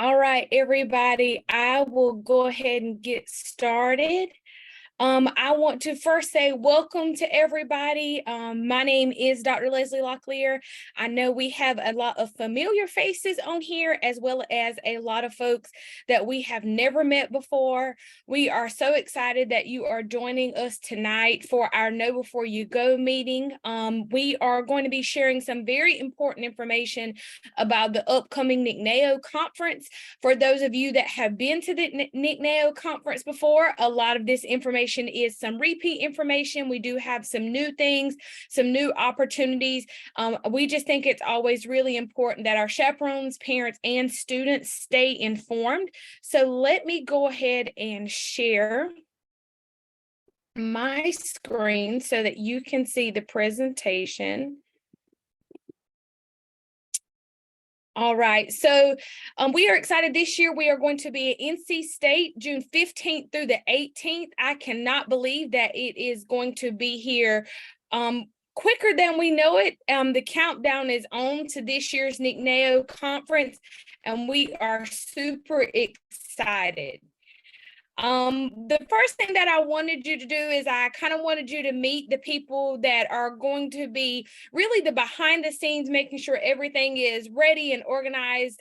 All right, everybody, I will go ahead and get started. I want to first say welcome to everybody. My name is Dr. Leslie Locklear. I know we have a lot of familiar faces on here, as well as a lot of folks that we have never met before. We are so excited that you are joining us tonight for our Know Before You Go meeting. We are going to be sharing some very important information about the upcoming NCNAYO conference. For those of you that have been to the NCNAYO conference before, a lot of this information is some repeat information. We do have some new things, some new opportunities. We just think it's always really important that our chaperones, parents, and students stay informed. So let me go ahead and share my screen so that you can see the presentation. All right, so we are excited this year. We are going to be at NC State June 15th through the 18th. I cannot believe that it is going to be here quicker than we know it. The countdown is on to this year's NCNAYO conference, and we are super excited. The first thing that I wanted you to do is I kind of wanted you to meet the people that are going to be really the behind the scenes, making sure everything is ready and organized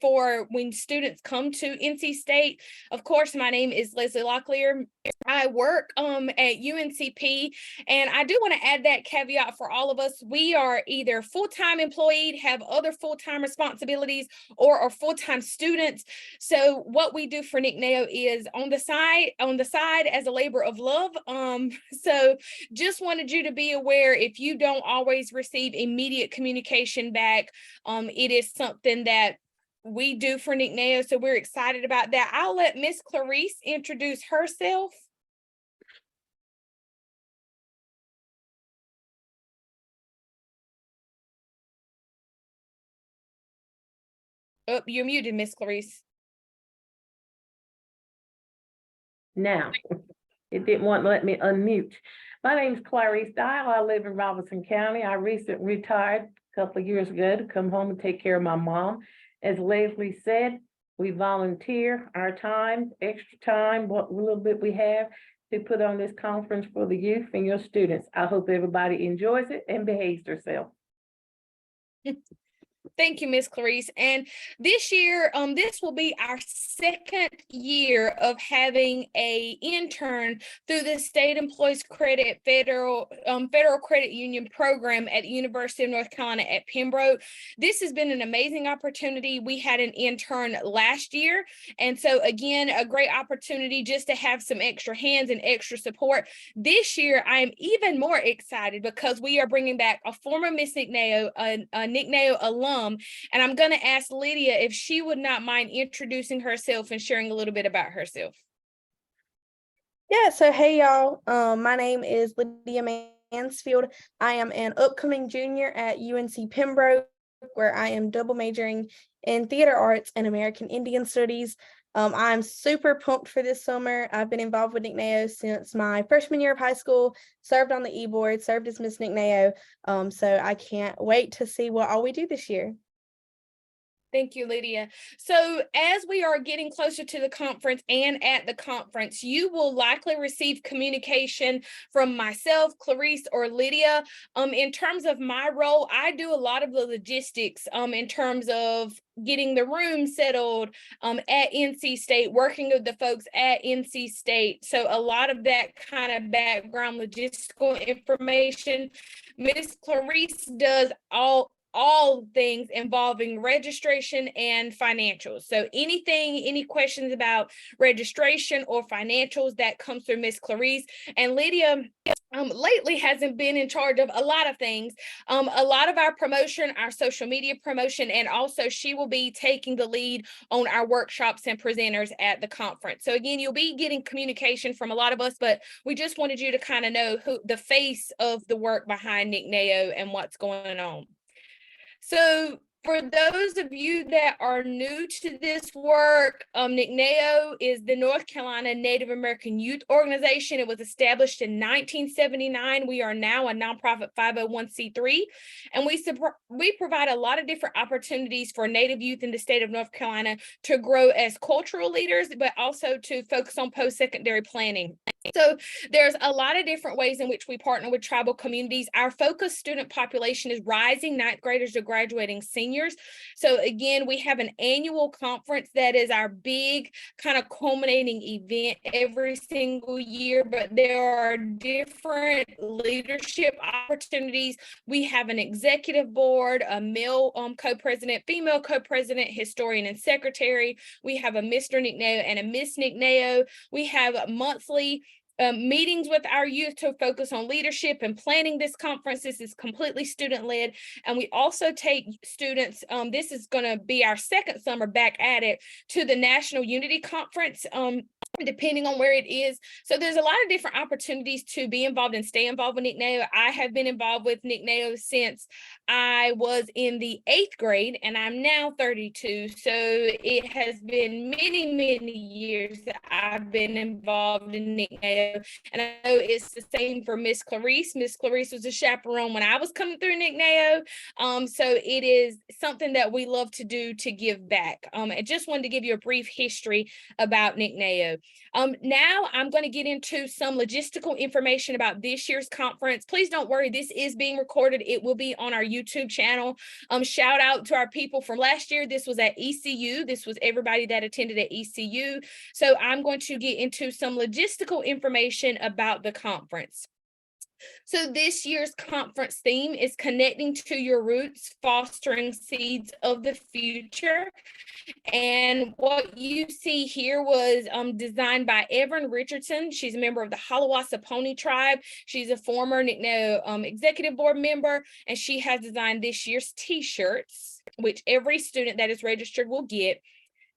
for when students come to NC State. Of course, my name is Leslie Locklear. I work at UNCP, and I do want to add that caveat for all of us. We are either full-time employed, have other full-time responsibilities, or are full-time students. So what we do for NCNAYO is on the side as a labor of love. So just wanted you to be aware, if you don't always receive immediate communication back, it is something that we do for NCNAYO, so we're excited about that. I'll let Miss Clarice introduce herself. Oh, you're muted, Miss Clarice. Now, it didn't want to let me unmute. My name is Clarice Dial. I live in Robinson County. I recently retired a couple of years ago to come home and take care of my mom. As Leslie said, we volunteer our time, extra time, what little bit we have to put on this conference for the youth and your students. I hope everybody enjoys it and behaves themselves. Thank you, Miss Clarice. And this year, this will be our second year of having an intern through the State Employees Credit Federal Credit Union program at the University of North Carolina at Pembroke. This has been an amazing opportunity. We had an intern last year, and so again, a great opportunity just to have some extra hands and extra support. This year, I am even more excited because we are bringing back a former Miss NCNAYO, a NCNAYO alum. And I'm going to ask Lydia if she would not mind introducing herself and sharing a little bit about herself. Yeah, so hey y'all, my name is Lydia Mansfield. I am an upcoming junior at UNC Pembroke, where I am double majoring in theater arts and American Indian Studies. I'm super pumped for this summer. I've been involved with NCNAYO since my freshman year of high school, served on the e-board, served as Miss NCNAYO. So I can't wait to see what all we do this year. Thank you, Lydia. So as we are getting closer to the conference and at the conference, you will likely receive communication from myself, Clarice, or Lydia. In terms of my role, I do a lot of the logistics in terms of getting the room settled at NC State, working with the folks at NC State. So a lot of that kind of background logistical information. Miss Clarice does all things involving registration and financials. So any questions about registration or financials, that comes through Miss Clarice. And Lydia lately hasn't been in charge of a lot of things, a lot of our promotion, our social media promotion, and also she will be taking the lead on our workshops and presenters at the conference. So again, you'll be getting communication from a lot of us, but we just wanted you to kind of know who the face of the work behind NCNAYO and what's going on. So For those of you that are new to this work, NCNAYO is the North Carolina Native American Youth Organization. It was established in 1979. We are now a nonprofit 501c3, and we provide a lot of different opportunities for Native youth in the state of North Carolina to grow as cultural leaders, but also to focus on post-secondary planning. So there's a lot of different ways in which we partner with tribal communities. Our focus student population is rising ninth graders to graduating seniors. So again, we have an annual conference that is our big kind of culminating event every single year, but there are different leadership opportunities. We have an executive board, a male co-president, female co-president, historian, and secretary. We have a Mr. NCNAYO and a Miss NCNAYO. We have monthly meetings with our youth to focus on leadership and planning this conference. This is completely student-led. And we also take students, this is going to be our second summer back at it, to the National Unity Conference, depending on where it is. So there's a lot of different opportunities to be involved and stay involved with NCNAYO. I have been involved with NCNAYO since I was in the 8th grade, and I'm now 32. So it has been many, many years that I've been involved in NCNAYO. And I know it's the same for Miss Clarice. Miss Clarice was a chaperone when I was coming through NCNAYO. So it is something that we love to do to give back. I just wanted to give you a brief history about NCNAYO. Now I'm going to get into some logistical information about this year's conference. Please don't worry, this is being recorded. It will be on our YouTube channel. Shout out to our people from last year. This was at ECU. This was everybody that attended at ECU. So I'm going to get into some logistical information about the conference. So this year's conference theme is Connecting to Your Roots, Fostering Seeds of the Future. And what you see here was designed by Evan Richardson. She's a member of the Halawasa Pony Tribe. She's a former NCNAYO executive board member, and she has designed this year's t-shirts, which every student that is registered will get.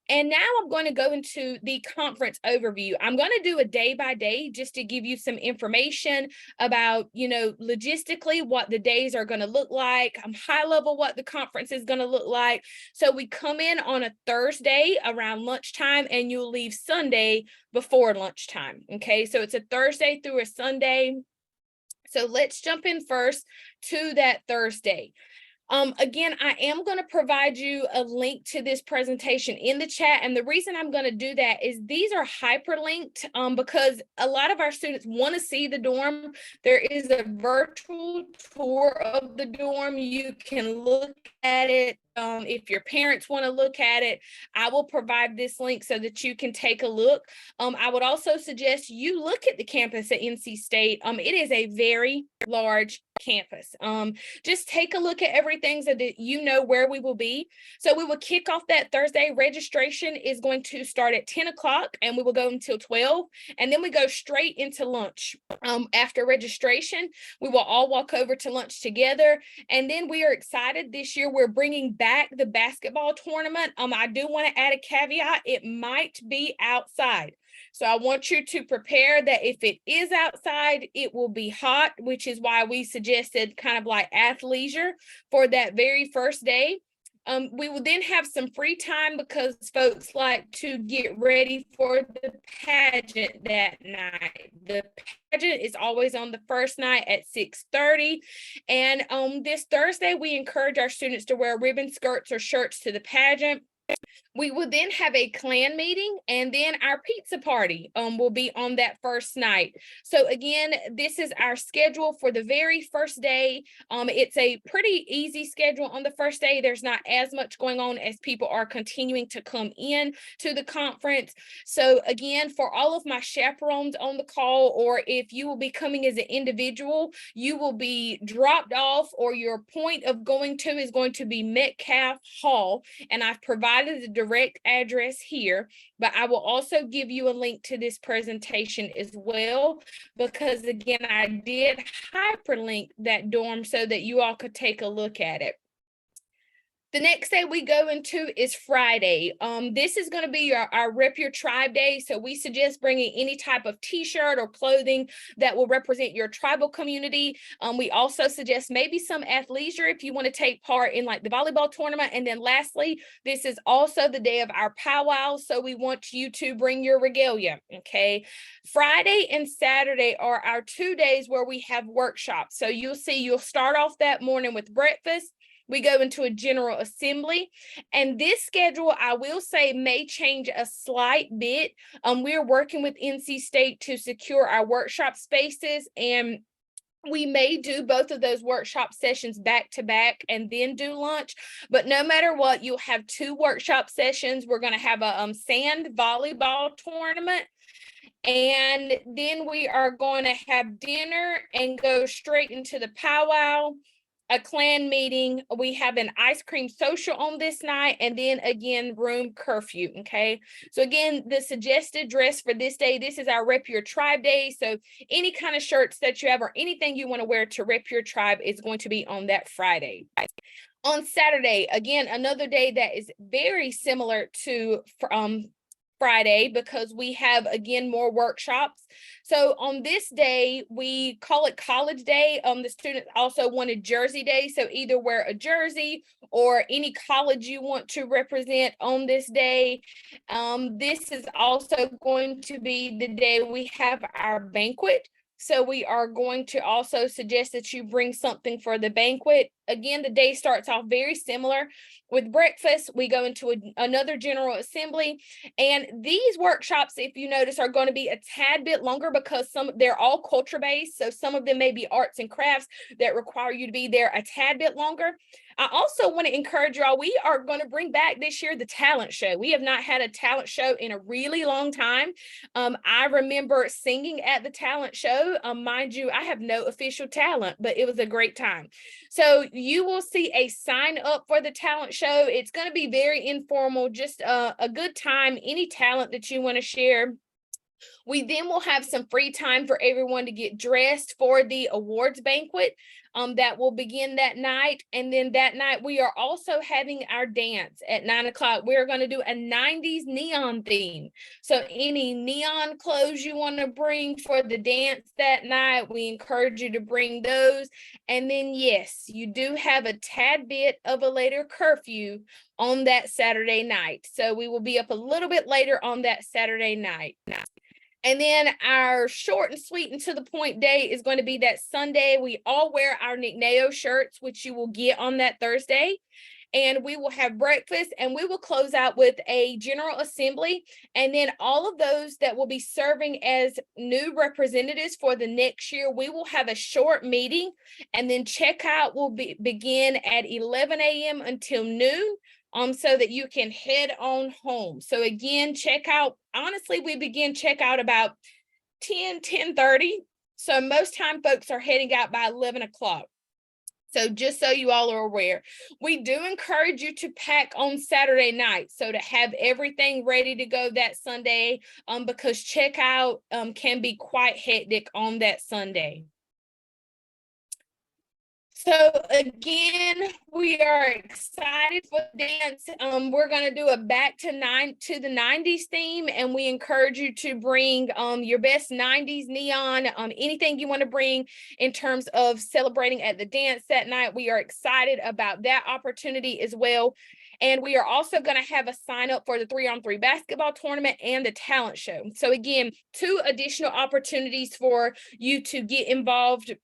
And now I'm going to go into the conference overview. I'm going to do a day by day just to give you some information about, logistically what the days are going to look like, high level what the conference is going to look like. So we come in on a Thursday around lunchtime, and you'll leave Sunday before lunchtime. Okay, so it's a Thursday through a Sunday. So let's jump in first to that Thursday. Again, I am going to provide you a link to this presentation in the chat. And the reason I'm going to do that is these are hyperlinked because a lot of our students want to see the dorm. There is a virtual tour of the dorm. You can look at it. If your parents want to look at it, I will provide this link so that you can take a look. I would also suggest you look at the campus at NC State. It is a very large campus. Just take a look at everything so that you know where we will be. So we will kick off that Thursday. Registration is going to start at 10 o'clock and we will go until 12. And then we go straight into lunch. After registration, we will all walk over to lunch together. And then we are excited this year. We're bringing back the basketball tournament. I do want to add a caveat. It might be outside. So I want you to prepare that if it is outside, it will be hot, which is why we suggested kind of like athleisure for that very first day. We will then have some free time because folks like to get ready for the pageant that night. The pageant is always on the first night at 6:30. And this Thursday, we encourage our students to wear ribbon skirts or shirts to the pageant. We will then have a clan meeting, and then our pizza party will be on that first night. So again, this is our schedule for the very first day. It's a pretty easy schedule on the first day. There's not as much going on as people are continuing to come in to the conference. So again, for all of my chaperones on the call, or if you will be coming as an individual, you will be dropped off, or your point of going to is going to be Metcalf Hall, and I've provided the direct address here, but I will also give you a link to this presentation as well, because again, I did hyperlink that dorm so that you all could take a look at it. The next day we go into is Friday. This is going to be our Rep Your Tribe Day. So we suggest bringing any type of t-shirt or clothing that will represent your tribal community. We also suggest maybe some athleisure if you want to take part in like the volleyball tournament. And then lastly, this is also the day of our powwow. So we want you to bring your regalia. Okay. Friday and Saturday are our 2 days where we have workshops. So you'll start off that morning with breakfast. We go into a general assembly, and this schedule, I will say, may change a slight bit. We're working with NC State to secure our workshop spaces, and we may do both of those workshop sessions back to back and then do lunch. But no matter what, you'll have 2 workshop sessions. We're going to have a sand volleyball tournament. And then we are going to have dinner and go straight into the powwow, a clan meeting. We have an ice cream social on this night, and then again, room curfew. Okay. So again, the suggested dress for this day, this is our Rep Your Tribe Day. So any kind of shirts that you have or anything you want to wear to rep your tribe is going to be on that Friday. On Saturday, again, another day that is very similar to Friday, because we have again more workshops. So on this day, we call it College Day. The students also wanted Jersey Day, so either wear a jersey or any college you want to represent on this day. This is also going to be the day we have our banquet. So we are going to also suggest that you bring something for the banquet. Again, the day starts off very similar. With breakfast, we go into another general assembly. And these workshops, if you notice, are going to be a tad bit longer because they're all culture based. So some of them may be arts and crafts that require you to be there a tad bit longer. I also want to encourage y'all, we are going to bring back this year the talent show. We have not had a talent show in a really long time. I remember singing at the talent show. Mind you, I have no official talent, but it was a great time. So you will see a sign up for the talent show. It's going to be very informal, just a good time, any talent that you want to share. We then will have some free time for everyone to get dressed for the awards banquet that will begin that night. And then that night, we are also having our dance at 9 o'clock. We're going to do a 90s neon theme. So any neon clothes you want to bring for the dance that night, we encourage you to bring those. And then, yes, you do have a tad bit of a later curfew on that Saturday night. So we will be up a little bit later on that Saturday night. And then our short and sweet and to the point day is going to be that Sunday. We all wear our NCNAYO shirts, which you will get on that Thursday. And we will have breakfast, and we will close out with a general assembly. And then all of those that will be serving as new representatives for the next year, we will have a short meeting, and then checkout will begin at 11 a.m. until noon. So that you can head on home. So again, checkout, honestly, we begin checkout about 10:30. So most time folks are heading out by 11 o'clock. So just so you all are aware, we do encourage you to pack on Saturday night. So to have everything ready to go that Sunday, because checkout can be quite hectic on that Sunday. So again, we are excited for the dance. We're going to do a back to the 90s theme, and we encourage you to bring your best 90s neon, anything you want to bring in terms of celebrating at the dance that night. We are excited about that opportunity as well. And we are also going to have a sign up for the 3-on-3 basketball tournament and the talent show. So again, 2 additional opportunities for you to get involved.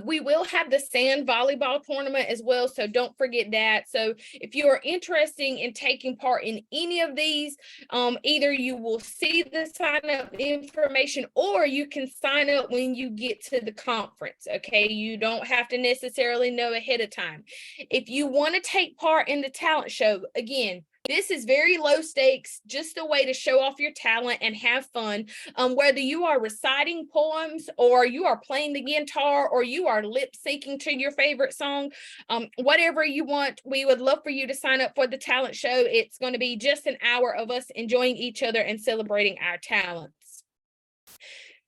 We will have the sand volleyball tournament as well, so don't forget that. So if you are interested in taking part in any of these, either you will see the sign up information, or you can sign up when you get to the conference. Okay, you don't have to necessarily know ahead of time. If you want to take part in the talent show, again, this is very low stakes, just a way to show off your talent and have fun. Whether you are reciting poems, or you are playing the guitar, or you are lip syncing to your favorite song, whatever you want, we would love for you to sign up for the talent show. It's going to be just an hour of us enjoying each other and celebrating our talents.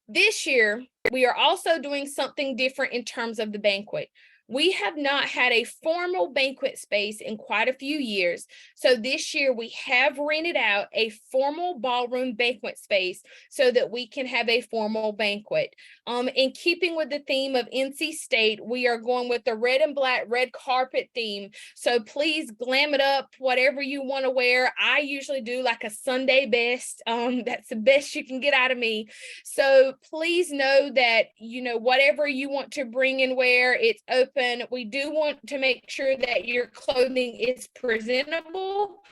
This year, we are also doing something different in terms of the banquet. We have not had a formal banquet space in quite a few years. So this year we have rented out a formal ballroom banquet space so that we can have a formal banquet. In keeping with the theme of NC State, we are going with the red and black red carpet theme. So please glam it up, whatever you want to wear. I usually do like a Sunday best. That's the best you can get out of me. So please know that, whatever you want to bring and wear, it's open. We do want to make sure that your clothing is presentable.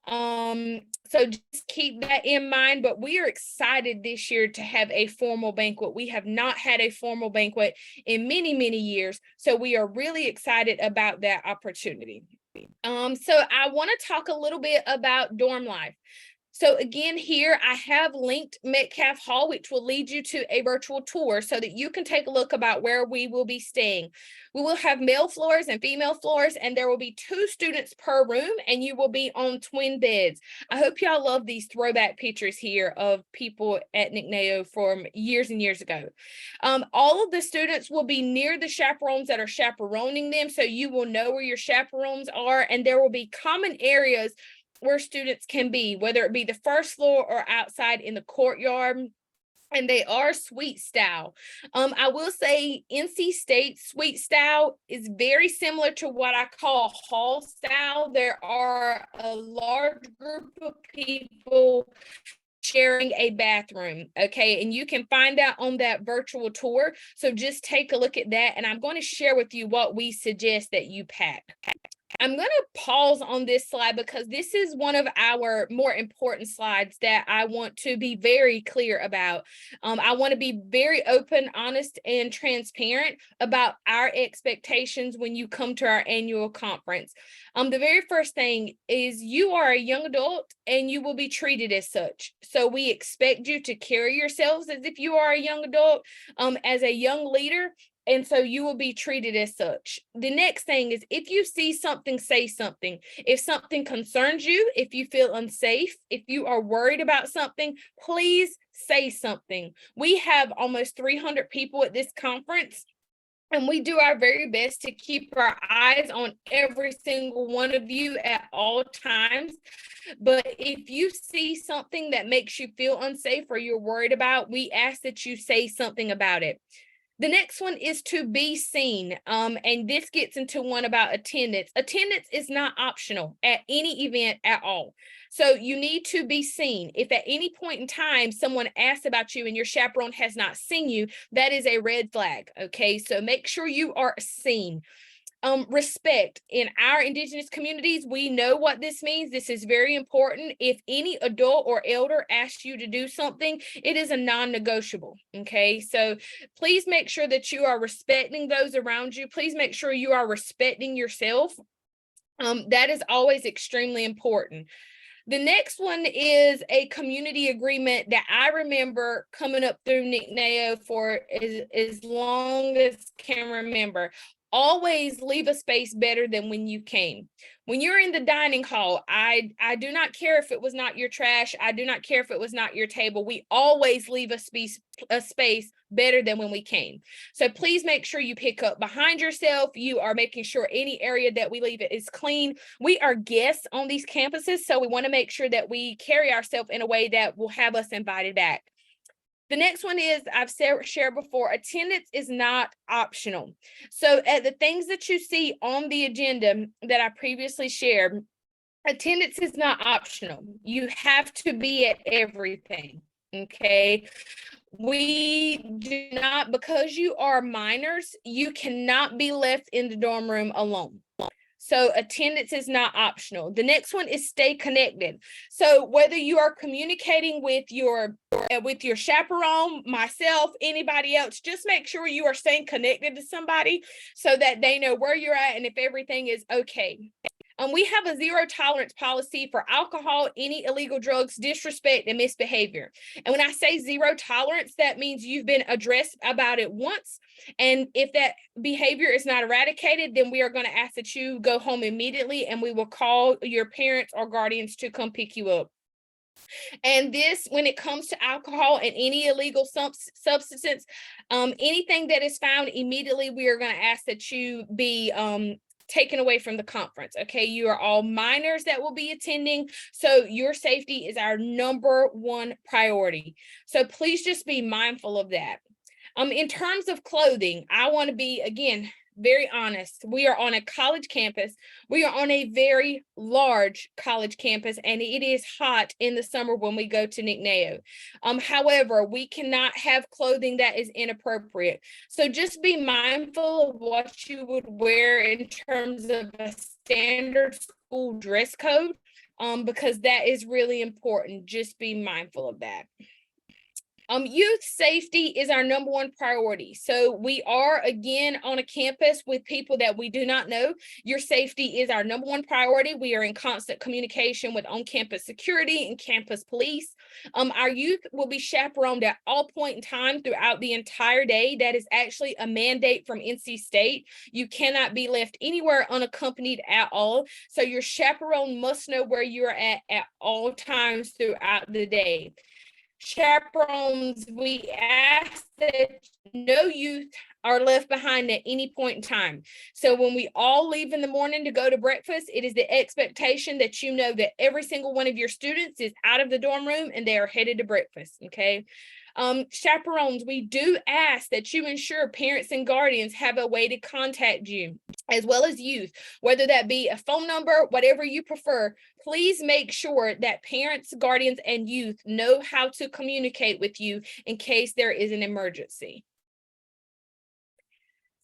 So just keep that in mind, but we are excited this year to have a formal banquet. We have not had a formal banquet in many, many years. So we are really excited about that opportunity. So I want to talk a little bit about dorm life. So again, here I have linked Metcalf Hall, which will lead you to a virtual tour so that you can take a look about where we will be staying. We will have male floors and female floors, and there will be 2 students per room, and you will be on twin beds. I hope y'all love these throwback pictures here of people at NCNAYO from years and years ago. All of the students will be near the chaperones that are chaperoning them, so you will know where your chaperones are, and there will be common areas where students can be, whether it be the first floor or outside in the courtyard. And they are suite style. I will say NC State suite style is very similar to what I call hall style. There are a large group of people sharing a bathroom. Okay. And you can find out on that virtual tour. So just take a look at that. And I'm going to share with you what we suggest that you pack. I'm going to pause on this slide because this is one of our more important slides that I want to be very clear about. I want to be very open, honest, and transparent about our expectations when you come to our annual conference. The very first thing is you are a young adult and you will be treated as such. So we expect you to carry yourselves as if you are a young adult, as a young leader. And so you will be treated as such. The next thing is if you see something, say something. If something concerns you, if you feel unsafe, if you are worried about something, please say something. We have almost 300 people at this conference, and we do our very best to keep our eyes on every single one of you at all times. But if you see something that makes you feel unsafe or you're worried about, we ask that you say something about it. The next one is to be seen. And this gets into one about attendance. Attendance is not optional at any event at all. So you need to be seen. If at any point in time someone asks about you and your chaperone has not seen you, that is a red flag. Okay, so make sure you are seen. Respect. In our Indigenous communities, we know what this means. This is very important. If any adult or elder asks you to do something, it is a non-negotiable. Okay, so please make sure that you are respecting those around you. Please make sure you are respecting yourself. That is always extremely important. The next one is a community agreement that I remember coming up through NCNAYO for as long as I can remember. Always leave a space better than when you came. When you're in the dining hall, I do not care if it was not your trash. I do not care if it was not your table. We always leave a space better than when we came. So please make sure you pick up behind yourself. You are making sure any area that we leave it is clean. We are guests on these campuses, so we want to make sure that we carry ourselves in a way that will have us invited back. The next one is, I've shared before, attendance is not optional. So at the things that you see on the agenda that I previously shared, attendance is not optional. You have to be at everything, okay? We do not, because you are minors, you cannot be left in the dorm room alone. So attendance is not optional. The next one is stay connected. So whether you are communicating with your chaperone, myself, anybody else, just make sure you are staying connected to somebody so that they know where you're at and if everything is okay. We have a zero tolerance policy for alcohol, any illegal drugs, disrespect, and misbehavior. And when I say zero tolerance, that means you've been addressed about it once. And if that behavior is not eradicated, then we are going to ask that you go home immediately and we will call your parents or guardians to come pick you up. And this, when it comes to alcohol and any illegal substance, anything that is found, immediately we are going to ask that you be taken away from the conference. Okay, you are all minors that will be attending, so your safety is our #1 priority. So please just be mindful of that. In terms of clothing, I want to be, again, very honest. We are on a college campus. We are on a very large college campus, and it is hot in the summer when we go to NCNAYO. However, we cannot have clothing that is inappropriate. So just be mindful of what you would wear in terms of a standard school dress code, because that is really important. Just be mindful of that. Youth safety is our #1 priority. So we are, again, on a campus with people that we do not know. Your safety is our #1 priority. We are in constant communication with on-campus security and campus police. Our youth will be chaperoned at all point in time throughout the entire day. That is actually a mandate from NC State. You cannot be left anywhere unaccompanied at all. So your chaperone must know where you are at all times throughout the day. Chaperones, we ask that no youth are left behind at any point in time. So when we all leave in the morning to go to breakfast, it is the expectation that you know that every single one of your students is out of the dorm room and they are headed to breakfast. Okay. Chaperones, we do ask that you ensure parents and guardians have a way to contact you, as well as youth, whether that be a phone number, whatever you prefer. Please make sure that parents, guardians, and youth know how to communicate with you in case there is an emergency.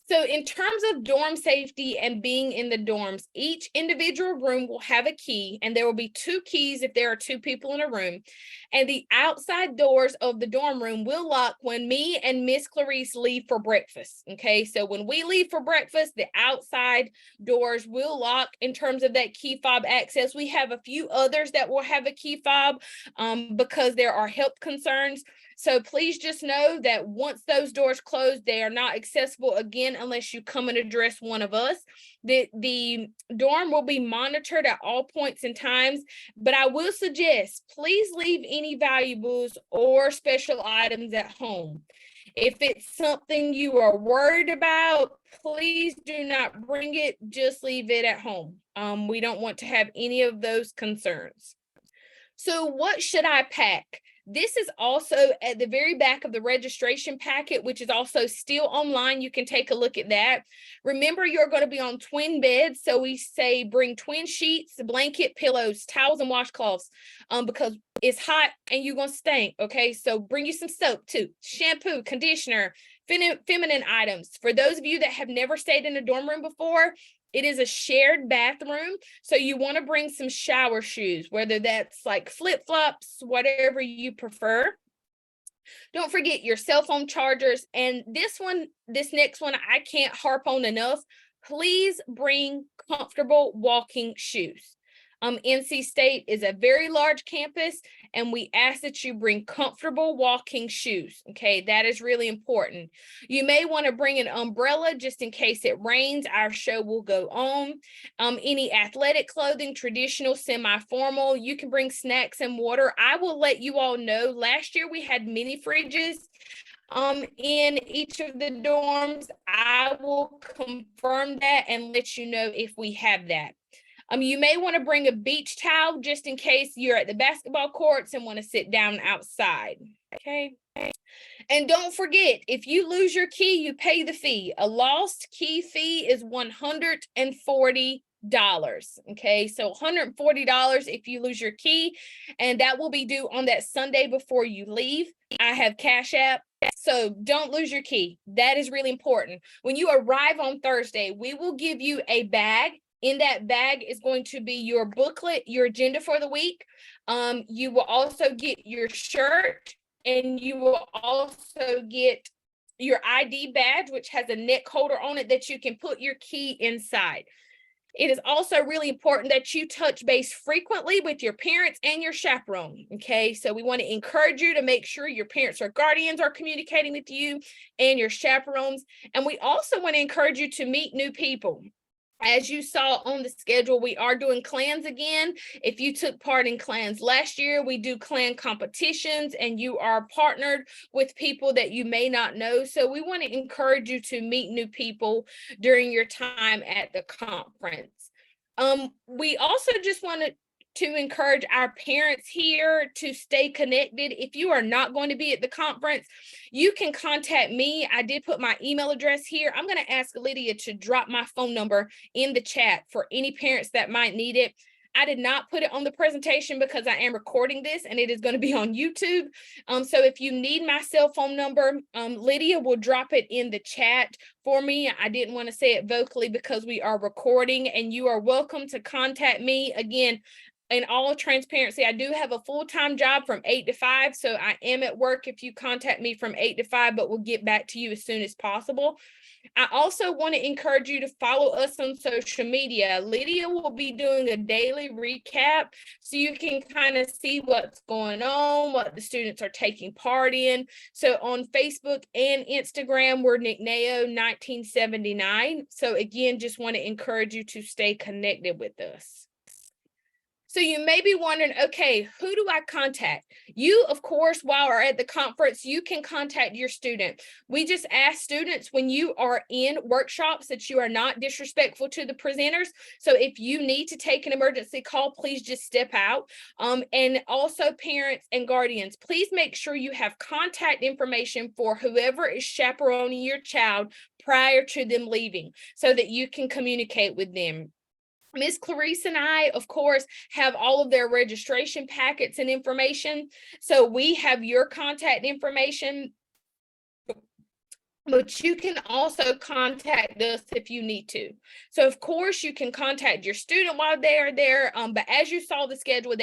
So in terms of dorm safety and being in the dorms, each individual room will have a key, and there will be 2 keys if there are 2 people in a room. And the outside doors of the dorm room will lock when me and Miss Clarice leave for breakfast. Okay, so when we leave for breakfast, the outside doors will lock in terms of that key fob access. We have a few others that will have a key fob because there are health concerns. So please just know that once those doors close, they are not accessible again unless you come and address one of us. The dorm will be monitored at all points and times, but I will suggest please leave any valuables or special items at home. If it's something you are worried about, please do not bring it, just leave it at home. We don't want to have any of those concerns. So what should I pack? This is also at the very back of the registration packet, which is also still online. You can take a look at that. Remember, you're going to be on twin beds. So we say bring twin sheets, blanket, pillows, towels, and washcloths because it's hot and you're going to stink. Okay, so bring you some soap too, shampoo, conditioner, feminine items. For those of you that have never stayed in a dorm room before, it is a shared bathroom, so you want to bring some shower shoes, whether that's like flip-flops, whatever you prefer. Don't forget your cell phone chargers. And this next one, I can't harp on enough. Please bring comfortable walking shoes. NC State is a very large campus, and we ask that you bring comfortable walking shoes. Okay, that is really important. You may want to bring an umbrella just in case it rains. Our show will go on. Any athletic clothing, traditional, semi-formal. You can bring snacks and water. I will let you all know, last year we had mini fridges in each of the dorms. I will confirm that and let you know if we have that. You may want to bring a beach towel just in case you're at the basketball courts and want to sit down outside. Okay. And don't forget, if you lose your key, you pay the fee. A lost key fee is $140. Okay, so $140 if you lose your key, and that will be due on that Sunday before you leave. I have Cash App, so don't lose your key. That is really important. When you arrive on Thursday, we will give you a bag. In that bag is going to be your booklet, your agenda for the week. You will also get your shirt, and you will also get your ID badge, which has a neck holder on it that you can put your key inside. It is also really important that you touch base frequently with your parents and your chaperone. Okay, so we want to encourage you to make sure your parents or guardians are communicating with you and your chaperones. And we also want to encourage you to meet new people. As you saw on the schedule, we are doing clans again. If you took part in clans last year, we do clan competitions and you are partnered with people that you may not know. So we want to encourage you to meet new people during your time at the conference. We also just want to encourage our parents here to stay connected. If you are not going to be at the conference, you can contact me. I did put my email address here. I'm going to ask Lydia to drop my phone number in the chat for any parents that might need it. I did not put it on the presentation because I am recording this and it is going to be on YouTube. So if you need my cell phone number, Lydia will drop it in the chat for me. I didn't want to say it vocally because we are recording, and you are welcome to contact me. Again, in all transparency, I do have a full-time job from 8 to 5. So I am at work if you contact me from 8 to 5, but we'll get back to you as soon as possible. I also want to encourage you to follow us on social media. Lydia will be doing a daily recap so you can kind of see what's going on, what the students are taking part in. So on Facebook and Instagram, we're NCNAYO 1979. So again, just want to encourage you to stay connected with us. So you may be wondering, okay, who do I contact? You, of course, while we're at the conference, you can contact your student. We just ask students when you are in workshops that you are not disrespectful to the presenters. So if you need to take an emergency call, please just step out. And also parents and guardians, please make sure you have contact information for whoever is chaperoning your child prior to them leaving so that you can communicate with them. Ms. Clarice and I, of course, have all of their registration packets and information. So we have your contact information, but you can also contact us if you need to. So of course you can contact your student while they are there. But as you saw the schedule,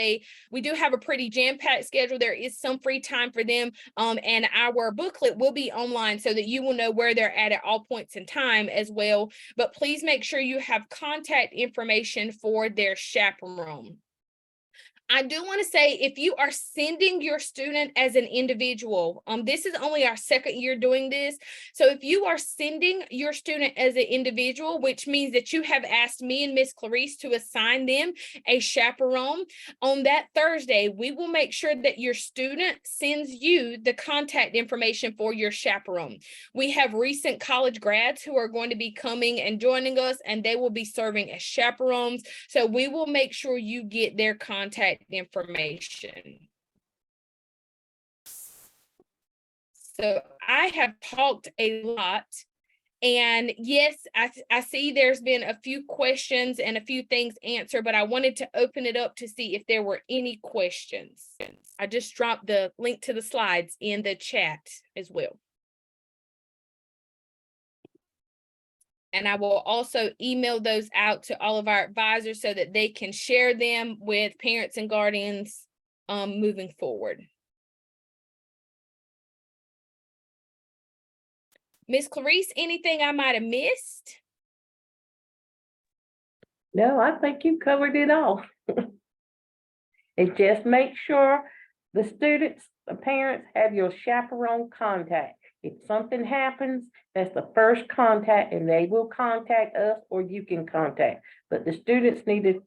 we do have a pretty jam-packed schedule. There is some free time for them. And our booklet will be online so that you will know where they're at all points in time as well. But please make sure you have contact information for their chaperone. I do want to say, if you are sending your student as an individual, this is only our second year doing this. So if you are sending your student as an individual, which means that you have asked me and Miss Clarice to assign them a chaperone, on that Thursday, we will make sure that your student sends you the contact information for your chaperone. We have recent college grads who are going to be coming and joining us, and they will be serving as chaperones. So we will make sure you get their contact information. So I have talked a lot, and yes, I see there's been a few questions and a few things answered, but I wanted to open it up to see if there were any questions. I just dropped the link to the slides in the chat as well. And I will also email those out to all of our advisors so that they can share them with parents and guardians moving forward. Ms. Clarice, anything I might have missed? No, I think you covered it all. And just make sure the students, the parents have your chaperone contact. If something happens, that's the first contact, and they will contact us or you can contact. But the students need to,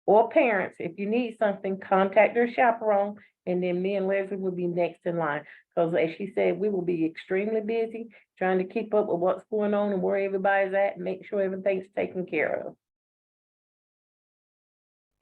or parents, if you need something, contact their chaperone, and then me and Leslie will be next in line. Because as she said, we will be extremely busy trying to keep up with what's going on and where everybody's at and make sure everything's taken care of.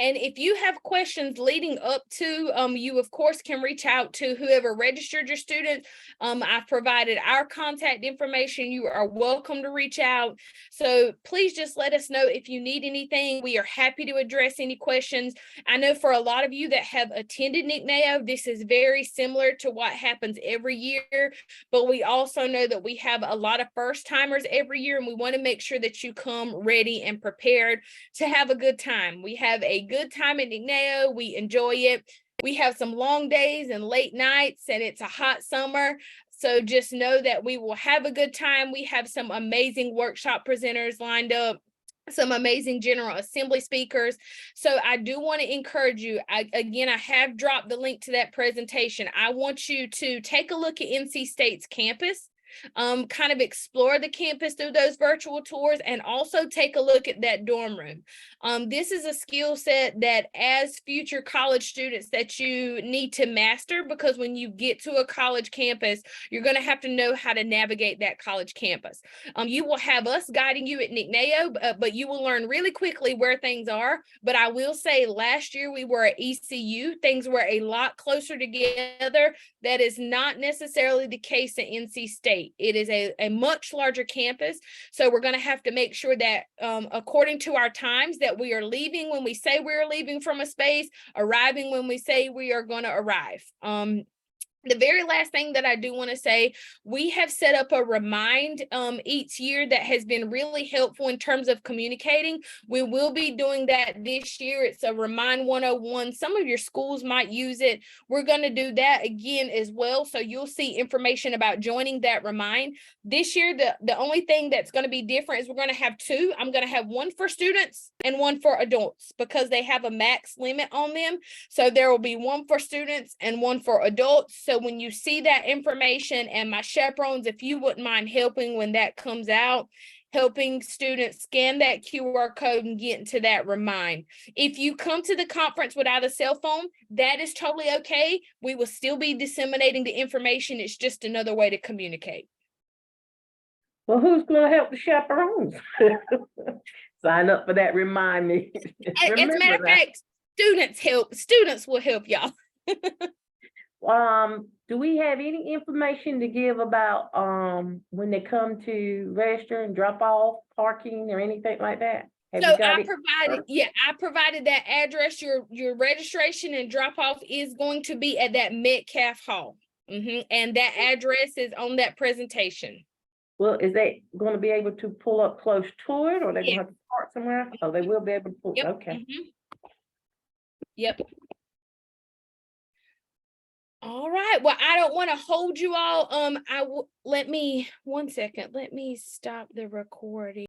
And if you have questions leading up to, you of course can reach out to whoever registered your student. I've provided our contact information. You are welcome to reach out. So please just let us know if you need anything. We are happy to address any questions. I know for a lot of you that have attended NCNAYO, this is very similar to what happens every year, but we also know that we have a lot of first timers every year, and we want to make sure that you come ready and prepared to have a good time. We have a good time at NCNAYO. We enjoy it. We have some long days and late nights, and it's a hot summer. So just know that we will have a good time. We have some amazing workshop presenters lined up, some amazing General Assembly speakers. So I do want to encourage you. I have dropped the link to that presentation. I want you to take a look at NC State's campus. kind of explore the campus through those virtual tours, and also take a look at that dorm room. This is a skill set that as future college students that you need to master, because when you get to a college campus, you're going to have to know how to navigate that college campus. You will have us guiding you at NCNAYO, but you will learn really quickly where things are. But I will say last year we were at ECU, things were a lot closer together. That is not necessarily the case at NC State. It is a much larger campus. So we're going to have to make sure that according to our times, that we are leaving when we say we're leaving from a space, arriving when we say we are going to arrive. The very last thing that I do want to say, we have set up a remind each year that has been really helpful in terms of communicating. We will be doing that this year. It's a Remind 101. Some of your schools might use it. We're going to do that again as well. So you'll see information about joining that Remind. This year, the only thing that's going to be different is we're going to have two. I'm going to have one for students and one for adults because they have a max limit on them. So there will be one for students and one for adults. So when you see that information, and my chaperones, if you wouldn't mind helping when that comes out, helping students scan that QR code and get into that Remind. If you come to the conference without a cell phone, that is totally okay. We will still be disseminating the information. It's just another way to communicate. Well, who's going to help the chaperones? Sign up for that. Remind me. As a matter of fact, students will help y'all. Do we have any information to give about when they come to register and drop off parking or anything like that? So I provided that address. Your registration and drop off is going to be at that Metcalf Hall. And that address is on that presentation. Well, is they going to be able to pull up close to it, or they going to have to park somewhere? Oh, they will be able to pull. Yep. Okay. Yep. All right. Well, I don't want to hold you all. Let me 1 second. Let me stop the recording.